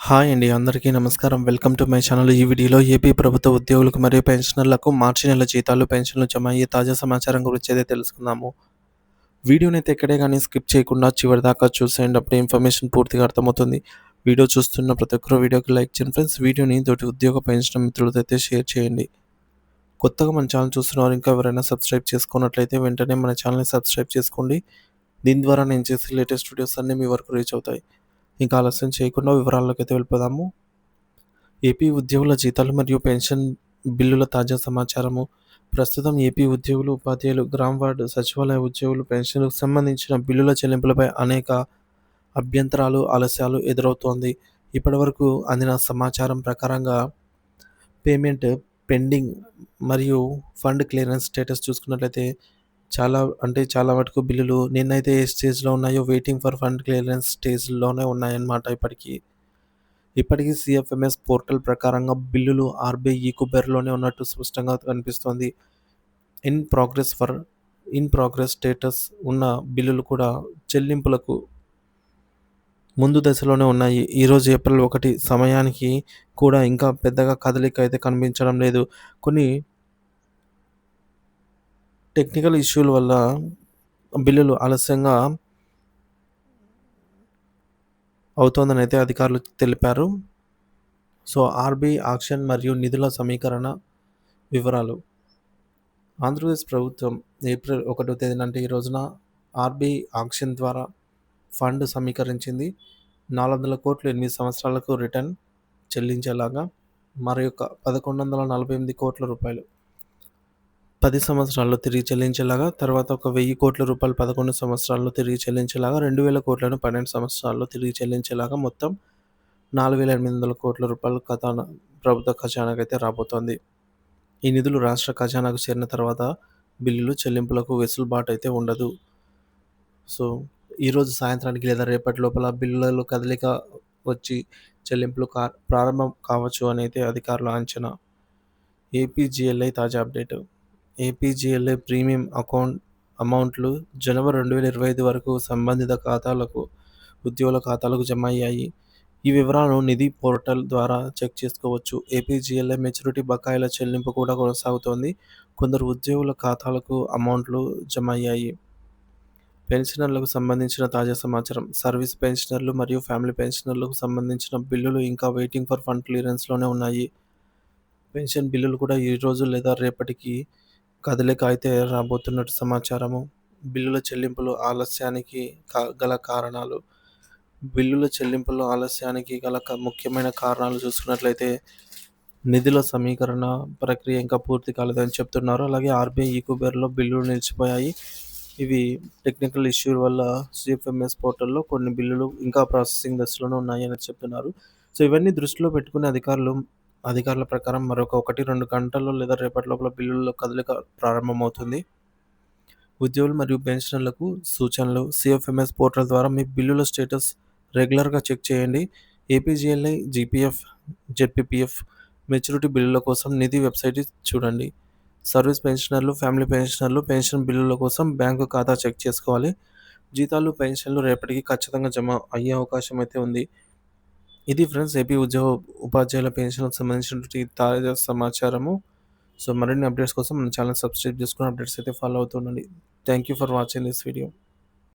Hi అండి. అందరికీ నమస్కారం. Welcome to my channel. ఈ వీడియోలో ఏపీ ప్రభుత్వ ఉద్యోగులకు మరియు పెన్షనర్లకు మార్చి నెల జీతాలు, పెన్షన్లు జమ అయ్యే తాజా సమాచారం గురించి అయితే తెలుసుకుందాము. వీడియోనైతే ఎక్కడే గానీ స్కిప్ చేయకుండా చివరిదాకా చూసేయండి. అప్పుడు ఇన్ఫర్మేషన్ పూర్తిగా అర్థమవుతుంది. వీడియో చూస్తున్న ప్రతి ఒక్కరు వీడియోకి లైక్ చేయండి ఫ్రెండ్స్. వీడియోని తోటి ఉద్యోగ పెన్షన్ మిత్రులతో అయితే షేర్ చేయండి. కొత్తగా మన ఛానల్ చూస్తున్నవారు ఇంకా ఎవరైనా సబ్స్క్రైబ్ చేసుకున్నట్లయితే వెంటనే మన ఛానల్ని సబ్స్క్రైబ్ చేసుకోండి. దీని ద్వారా నేను చేసే లేటెస్ట్ వీడియోస్ అన్నీ మీ వరకు రీచ్ అవుతాయి. ఇంకా ఆలస్యం చేయకుండా వివరాల్లోకి అయితే వెళ్ళిపోదాము. ఏపీ ఉద్యోగుల జీతాలు మరియు పెన్షన్ బిల్లుల తాజా సమాచారము. ప్రస్తుతం ఏపీ ఉద్యోగులు, ఉపాధ్యాయులు, గ్రామ వార్డు సచివాలయ ఉద్యోగులు పెన్షన్లకు సంబంధించిన బిల్లుల చెల్లింపులపై అనేక అభ్యంతరాలు, ఆలస్యాలు ఎదురవుతోంది. ఇప్పటివరకు అందిన సమాచారం ప్రకారంగా పేమెంట్ పెండింగ్ మరియు ఫండ్ క్లియరెన్స్ స్టేటస్ చూసుకున్నట్లయితే చాలా మటుకు బిల్లులు నిన్నైతే ఏ స్టేజ్‌లో ఉన్నాయో వెయిటింగ్ ఫర్ ఫండ్ క్లియరెన్స్ స్టేజ్‌లోనే ఉన్నాయన్నమాట ఇప్పటికి. ఇప్పటికీ సీఎఫ్ఎంఎస్ పోర్టల్ ప్రకారంగా బిల్లులు ఆర్‌బీఐ ఈకుబెర్‌లోనే ఉన్నట్టు స్పష్టంగా కనిపిస్తోంది. ఇన్ ప్రోగ్రెస్ స్టేటస్ ఉన్న బిల్లులు కూడా చెల్లింపులకు ముందు దశలోనే ఉన్నాయి. ఈరోజు ఏప్రిల్ 1 సమయానికి కూడా ఇంకా పెద్దగా కదలిక అయితే కనిపించడం లేదు. కొన్ని టెక్నికల్ ఇష్యూల వల్ల బిల్లులు ఆలస్యంగా అవుతోందని అయితే అధికారులు తెలిపారు. సో, ఆర్‌బీఐ ఆక్షన్ మరియు నిధుల సమీకరణ వివరాలు. ఆంధ్రప్రదేశ్ ప్రభుత్వం ఏప్రిల్ 1వ తేదీన అంటే ఈ రోజున ఆర్‌బీఐ ఆక్షన్ ద్వారా ఫండ్ సమీకరించింది. 400 కోట్లు 8 సంవత్సరాలకు రిటర్న్ చెల్లించేలాగా మరొక 1148 కోట్ల రూపాయలు 10 సంవత్సరాల్లో తిరిగి చెల్లించేలాగా, తర్వాత ఒక 1000 కోట్ల రూపాయలు 11 సంవత్సరాల్లో తిరిగి చెల్లించేలాగా, 2000 కోట్లను 12 సంవత్సరాల్లో తిరిగి చెల్లించేలాగా మొత్తం 4800 కోట్ల రూపాయలు ప్రభుత్వ ఖజానాకైతే రాబోతోంది. ఈ నిధులు రాష్ట్ర ఖజానాకు చేరిన తర్వాత బిల్లులు చెల్లింపులకు వెసులుబాటు అయితే ఉండదు. సో, ఈరోజు సాయంత్రానికి లేదా రేపటి లోపల బిల్లులలో కదలిక వచ్చి చెల్లింపులు ప్రారంభం కావచ్చు అని అయితే అధికారుల అంచనా. ఏపీజీఎల్ఐ తాజా అప్డేట్. ఏపీజీఎల్ఐ ప్రీమియం అమౌంట్లు జనవరి 2025 వరకు సంబంధిత ఉద్యోగుల ఖాతాలకు జమ అయ్యాయి. ఈ వివరాలను నిధి పోర్టల్ ద్వారా చెక్ చేసుకోవచ్చు. ఏపీజీఎల్ఐ మెచ్యూరిటీ బకాయిల చెల్లింపు కూడా కొనసాగుతోంది. కొందరు ఉద్యోగుల ఖాతాలకు అమౌంట్లు జమ అయ్యాయి. పెన్షనర్లకు సంబంధించిన తాజా సమాచారం. సర్వీస్ పెన్షనర్లు మరియు ఫ్యామిలీ పెన్షనర్లకు సంబంధించిన బిల్లులు ఇంకా వెయిటింగ్ ఫర్ ఫండ్ క్లియరెన్స్‌లోనే ఉన్నాయి. పెన్షన్ బిల్లులు కూడా ఈరోజు లేదా రేపటికి కదలిక అయితే రాబోతున్నట్టు సమాచారము. బిల్లుల చెల్లింపులు ఆలస్యానికి గల కారణాలు. బిల్లుల చెల్లింపుల్లో ఆలస్యానికి గల ముఖ్యమైన కారణాలు చూసుకున్నట్లయితే నిధుల సమీకరణ ప్రక్రియ ఇంకా పూర్తి కాలేదని చెప్తున్నారు. అలాగే ఆర్‌బీఐ ఈకుబెర్‌లో బిల్లులు నిలిచిపోయాయి. ఇవి టెక్నికల్ ఇష్యూల వల్ల సీఎఫ్ఎంఎస్ పోర్టల్‌లో కొన్ని బిల్లులు ఇంకా ప్రాసెసింగ్ దశలోనే ఉన్నాయని చెప్తున్నారు. సో, ఇవన్నీ దృష్టిలో పెట్టుకుని అధికారుల ప్రకారం మరొక 1-2 గంటల్లో లేదా రేపటి లోపల బిల్లుల్లో కదలిక ప్రారంభమవుతుంది. ఉద్యోగులు మరియు పెన్షనర్లకు సూచనలు. సీఎఫ్ఎంఎస్ పోర్టల్ ద్వారా మీ బిల్లుల స్టేటస్ రెగ్యులర్‌గా చెక్ చేయండి. ఏపీజీఎల్ఐ, జీపీఎఫ్, జెడ్పీపీఎఫ్ మెచ్యూరిటీ బిల్లుల కోసం నిధి వెబ్‌సైట్ చూడండి. సర్వీస్ పెన్షనర్లు, ఫ్యామిలీ పెన్షనర్లు పెన్షన్ బిల్లుల కోసం బ్యాంకు ఖాతా చెక్ చేసుకోవాలి. జీతాలు, పెన్షన్లు రేపటికి ఖచ్చితంగా జమ అయ్యే అవకాశం అయితే ఉంది. ఇది ఫ్రెండ్స్ ఏపీ ఉపాధ్యాయుల పెన్షన్‌లకు సంబంధించినటువంటి తాజా సమాచారము. సో, మరిన్ని అప్డేట్స్ కోసం మన ఛానెల్ సబ్స్క్రైబ్ చేసుకొని అప్డేట్స్ అయితే ఫాలో అవుతూ ఉండండి. Thank you for watching this video.